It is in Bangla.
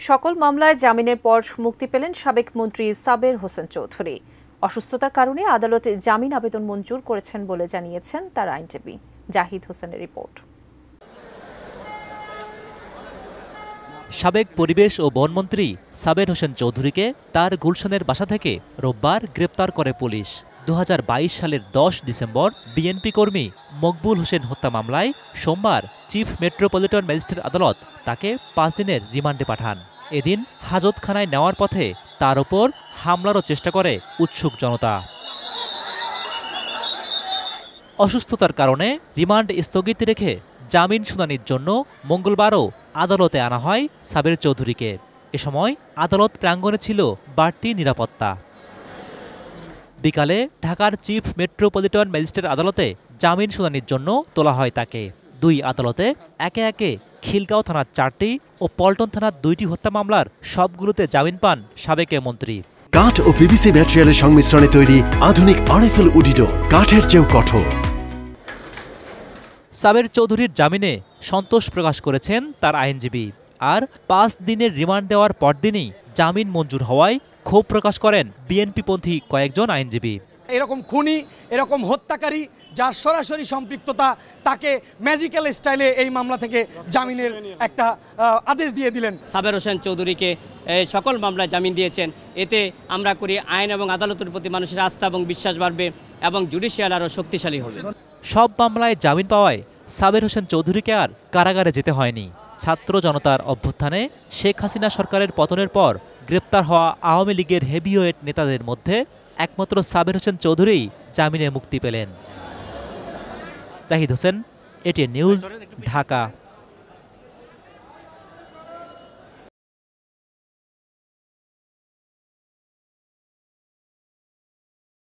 সকল মামলায় জামিনের পর মুক্তি পেলেন সাবেক মন্ত্রী সাবের হোসেন চৌধুরী। অসুস্থতার কারণে আদালতে জামিন আবেদন মঞ্জুর করেছেন বলে জানিয়েছেন তার আইনজীবী। জাহিদ হোসেনের রিপোর্ট। সাবেক পরিবেশ ও বনমন্ত্রী সাবের হোসেন চৌধুরীকে তার গুলশানের বাসা থেকে রোববার গ্রেপ্তার করে পুলিশ। 2022 সালের 10 ডিসেম্বর বিএনপি কর্মী মকবুল হোসেন হত্যা মামলায় সোমবার চিফ মেট্রোপলিটন ম্যাজিস্ট্রেট আদালত তাকে 5 দিনের রিমান্ডে পাঠান। এদিন হাজতখানায় নেওয়ার পথে তার ওপর হামলারও চেষ্টা করে উৎসুক জনতা। অসুস্থতার কারণে রিমান্ড স্থগিত রেখে জামিন শুনানির জন্য মঙ্গলবারও আদালতে আনা হয় সাবের চৌধুরীকে। এ সময় আদালত প্রাঙ্গণে ছিল বাড়তি নিরাপত্তা। বিকালে ঢাকার চিফ মেট্রোপলিটন ম্যাজিস্ট্রেট আদালতে জামিন শুনানির জন্য তোলা হয় তাকে। দুই আদালতে একে একে খিলগাঁও থানার 4টি ও পল্টন থানার 2টি হত্যা মামলার সবগুলোতে জামিন পান সাবেক মন্ত্রী। কাঠ ও পিভিসি ম্যাটেরিয়ালের সংমিশ্রণে তৈরি আধুনিক আরএফএল উডিডোর, কাঠের চেয়েও কঠোর। সাবের চৌধুরীর জামিনে সন্তোষ প্রকাশ করেছেন তার আইনজীবী। আর 5 দিনের রিমান্ড দেওয়ার পরদিনই জামিন মঞ্জুর হওয়ায় ক্ষোভ প্রকাশ করেন বিএনপিপন্থী কয়েকজন আইনজীবী। এরকম খুনি, এরকম হত্যাকারী যার সরাসরি সম্পৃক্ততা, তাকে ম্যাজিক্যাল স্টাইলে এই মামলা থেকে জামিনের একটা আদেশ দিয়ে দিলেন। সাবের হোসেন চৌধুরীকে সকল মামলায় জামিন দিয়েছেন। এতে আমরা করি আইন এবং আদালতের প্রতি মানুষের আস্থা এবং বিশ্বাস বাড়বে এবং জুডিশিয়াল আরও শক্তিশালী হবে। সব মামলায় জামিন পাওয়ায় সাবের হোসেন চৌধুরীকে আর কারাগারে যেতে হয়নি। ছাত্র জনতার অভ্যুত্থানে শেখ হাসিনা সরকারের পতনের পর গ্রেপ্তার হওয়া আওয়ামী লীগের হেভিওয়েট নেতাদের মধ্যে একমাত্র সাবের হোসেন চৌধুরী জামিনে মুক্তি পেলেন। Zahid Hossain, ATN news, Dhaka.